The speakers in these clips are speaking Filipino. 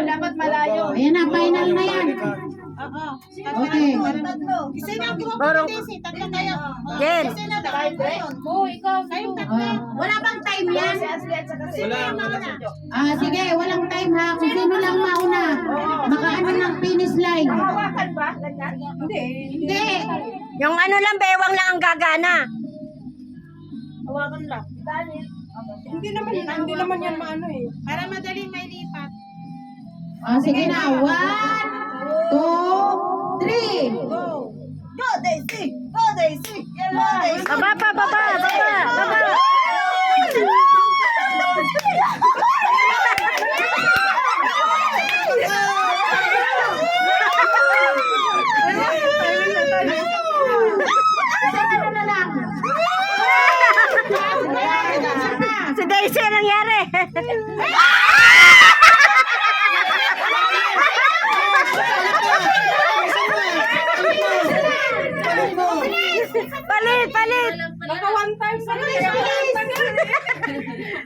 dapat malayo. Ayan na, final na yan. Oo. Okay. Isa na ang grupo Parang- ni Daisy, tatlo kayo. Jen. Isa na tayo. ikaw. Kayong tatlo. Wala bang time yan? Sino yung mauna? Sige, walang time ha. Kung sino lang mauna. Makaano ng finish line. Hawakan ba? Hindi. Hindi. Yung ano lang, bewang lang ang gagana. Hawakan lang. Hindi naman yan maano eh. Para madaling may lipat. Sige na. 1, 2, 3. Go! Go Daisy! Go Daisy! Go Daisy! Baba pa, baba, baba, baba. Si Daisy, anong nangyari? Palit, palit. Baka one time sa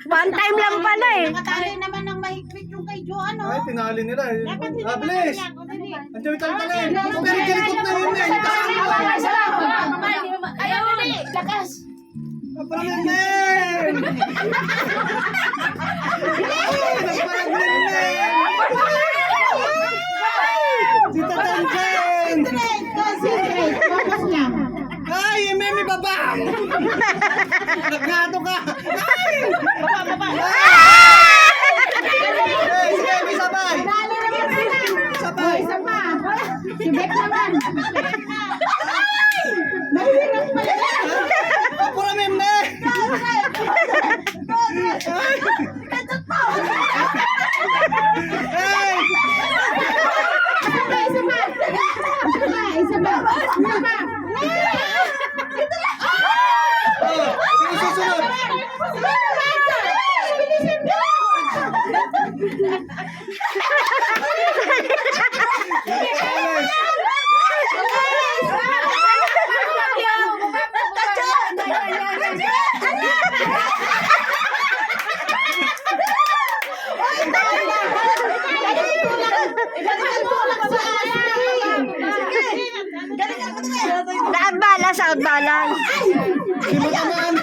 One time lang pala eh. Nakatali naman ng mahigpit yung kay Joan. Ay, tinali nila eh. Bilis! Andiyan yung talpanin. Pero kilikot na yun eh. Ayaw ulit. Lakas. Parang men! Tita Tanjen! Concentrate. Focus lang. Ay, may baba! Nagkato ka! Ay! Ay, sige, may sabay! Dali naman sila. Sabay! Isa pa. Si Beth naman. Mahirap pala yan. Pura meme! Ay! Isa pa. Isa pa. Isa pa. Oh, sino susunod? Alis! Out balance, out balance. Di mo tamaan!